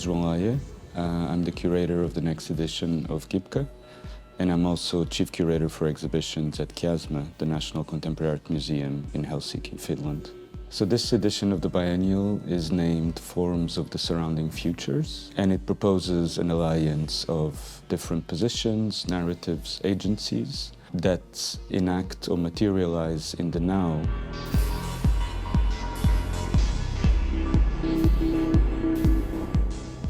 is João Laia. I'm the curator of the next edition of GIBCA, and I'm also chief curator for exhibitions at Kiasma, the National Contemporary Art Museum in Helsinki, Finland. So this edition of the biennial is named Forms of the Surrounding Futures, and it proposes an alliance of different positions, narratives, agencies that enact or materialize in the now.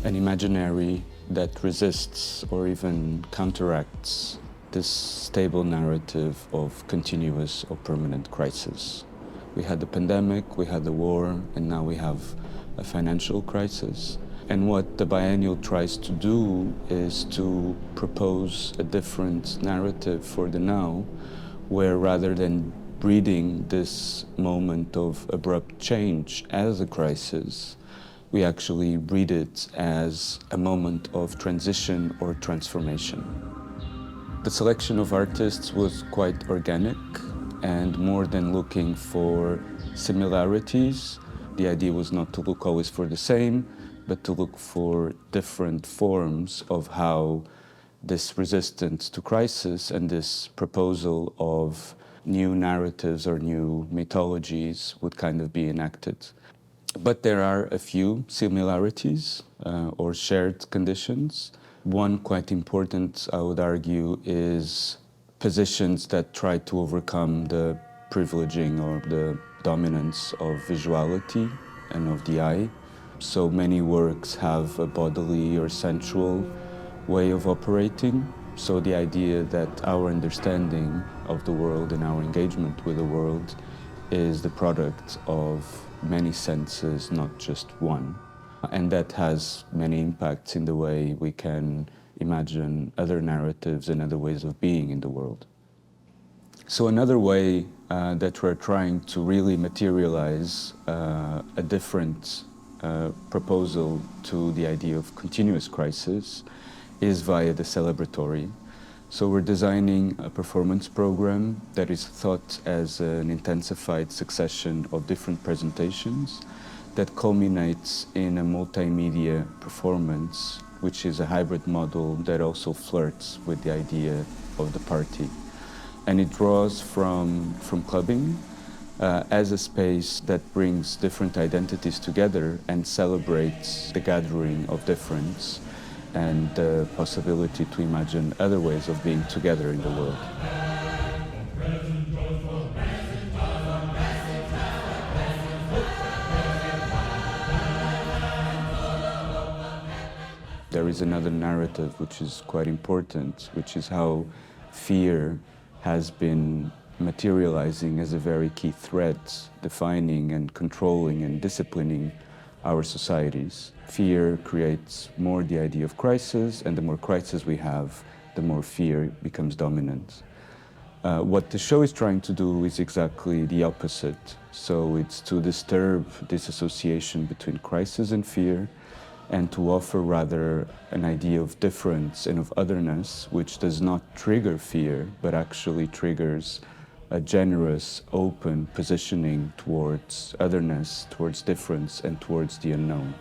An imaginary that resists or even counteracts this stable narrative of continuous or permanent crisis. We had the pandemic, we had the war, and now we have a financial crisis. And what the biennial tries to do is to propose a different narrative for the now, where rather than breeding this moment of abrupt change as a crisis, we actually read it as a moment of transition or transformation. The selection of artists was quite organic, and more than looking for similarities, the idea was not to look always for the same, but to look for different forms of how this resistance to crisis and this proposal of new narratives or new mythologies would kind of be enacted. But there are a few similarities or shared conditions. One quite important, I would argue, is positions that try to overcome the privileging or the dominance of visuality and of the eye. So many works have a bodily or sensual way of operating. So the idea that our understanding of the world and our engagement with the world is the product of many senses, not just one. And that has many impacts in the way we can imagine other narratives and other ways of being in the world. So another way that we're trying to really materialize a different proposal to the idea of continuous crisis is via the celebratory. So we're designing a performance program that is thought as an intensified succession of different presentations that culminates in a multimedia performance, which is a hybrid model that also flirts with the idea of the party. And it draws from clubbing as a space that brings different identities together and celebrates the gathering of difference and the possibility to imagine other ways of being together in the world. There is another narrative which is quite important, which is how fear has been materializing as a very key thread, defining and controlling and disciplining our societies. Fear creates more the idea of crisis, and the more crisis we have, the more fear becomes dominant. What the show is trying to do is exactly the opposite. So it's to disturb this association between crisis and fear, and to offer rather an idea of difference and of otherness, which does not trigger fear, but actually triggers a generous, open positioning towards otherness, towards difference, and towards the unknown.